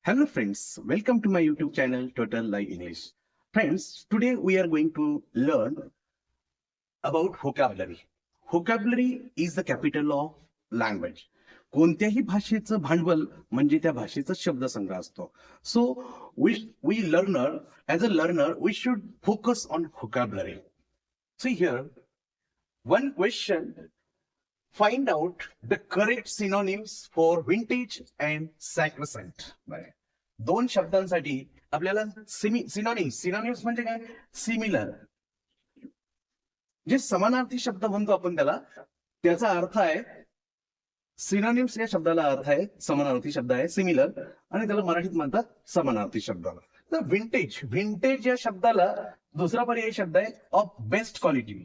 Hello friends, welcome to my YouTube channel Total Live English. Friends, today we are going to learn about vocabulary. Vocabulary is the capital of language. कोणत्याही भाषेचं भांडवल म्हणजे त्या भाषेचा शब्दसंग्रह असतो. So we learner as a learner we should focus on vocabulary. See here, one question. Find out the correct synonyms for vintage and sacrosanct. दोन शब्दांसाठी आपल्याला सिनोनिम्स म्हणजे काय? सिमिलर, जे समानार्थी शब्द म्हणतो आपण त्याला, त्याचा अर्थ आहे सिनोनिम्स. या शब्दाला अर्थ आहे समानार्थी शब्द आहे सिमिलर, आणि त्याला मराठीत म्हणतात समानार्थी शब्दाला. तर व्हिंटेज या शब्दाला दुसरा पर्यायी शब्द आहे of best quality.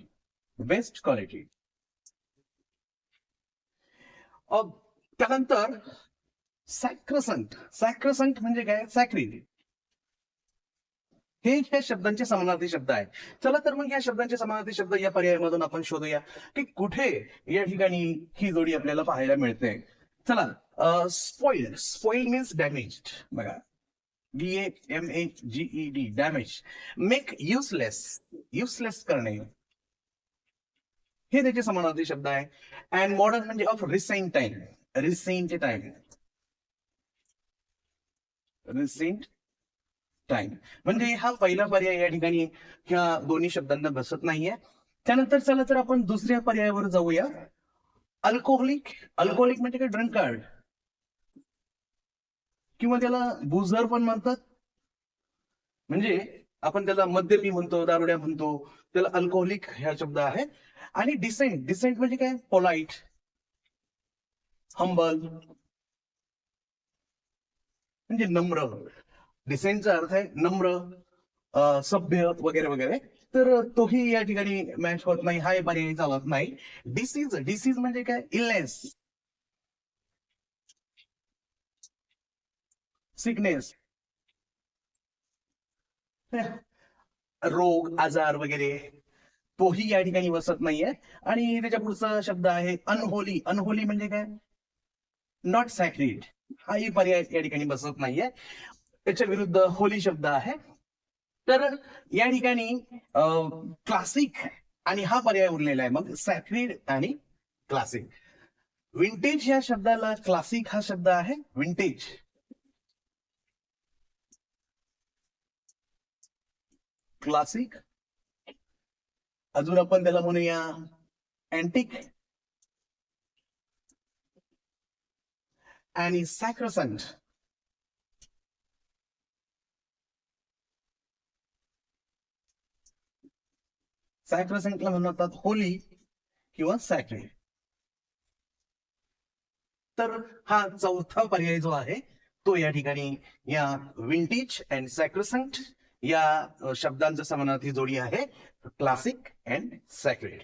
Best quality. त्यानंतर सॅक्रोसंट म्हणजे काय? सॅक्रिड. हे ह्या शब्दांचे समानार्थी शब्द आहेत. चला तर मग या शब्दांचे समानार्थी शब्द या पर्यायामधून आपण शोधूया की कुठे या ठिकाणी ही जोडी आपल्याला पाहायला मिळते. चला, स्पॉइल्ड मीन्स डॅमेज्ड. बघा, DAMAGED, डॅमेज. मेक युसलेस करणे, हे त्याचे समानार्थी शब्द आहे. अँड मॉडर्न म्हणजे of recent time. Recent time म्हणजे हा पहिला पर्याय या ठिकाणी ह्या दोन्ही शब्दांना बसत नाहीये. त्यानंतर चला तर आपण दुसऱ्या पर्यायावर जाऊया. अल्कोहोलिक म्हणजे काय? ड्रंकार्ड, किंवा त्याला बुझर पण म्हणतात. म्हणजे आपण त्याला मद्यपी म्हणतो, दारुड्या म्हणतो, त्याला अल्कोहोलिक हा शब्द आहे. आणि डिसेंट म्हणजे काय? पोलाइट, हंबल म्हणजे नम्र. डिसेंटचा अर्थ आहे नम्र, सभ्य वगैरे वगैरे. तर तोही या ठिकाणी मॅच होत नाही, हा पर्याय चालत नाही. डिसीज म्हणजे काय? इलनेस, सिकनेस, रोग, आजार वगैरे, तोही या ठिकाणी बसत नाहीये. आणि त्याच्या पुढचा शब्द आहे अनहोली म्हणजे काय? नॉट सॅक्रिड, हाही पर्याय या ठिकाणी बसत नाहीये. त्याच्या विरुद्ध होली शब्द आहे. तर या ठिकाणी क्लासिक आणि हा पर्याय उरलेला आहे. मग सॅक्रिड आणि क्लासिक. विंटेज या शब्दाला क्लासिक हा शब्द आहे. विंटेज. क्लासिक. अजून आपण त्याला म्हणूया अँटिक. आणि सॅक्रोसंट. सॅक्रोसंटला म्हणतात होली किंवा सॅक्रेड. तर हा चौथा पर्याय जो आहे तो या ठिकाणी या विंटेज अँड सॅक्रोसंट या शब्दांचा समानार्थी जोडी आहे क्लासिक अँड सॅक्रेड.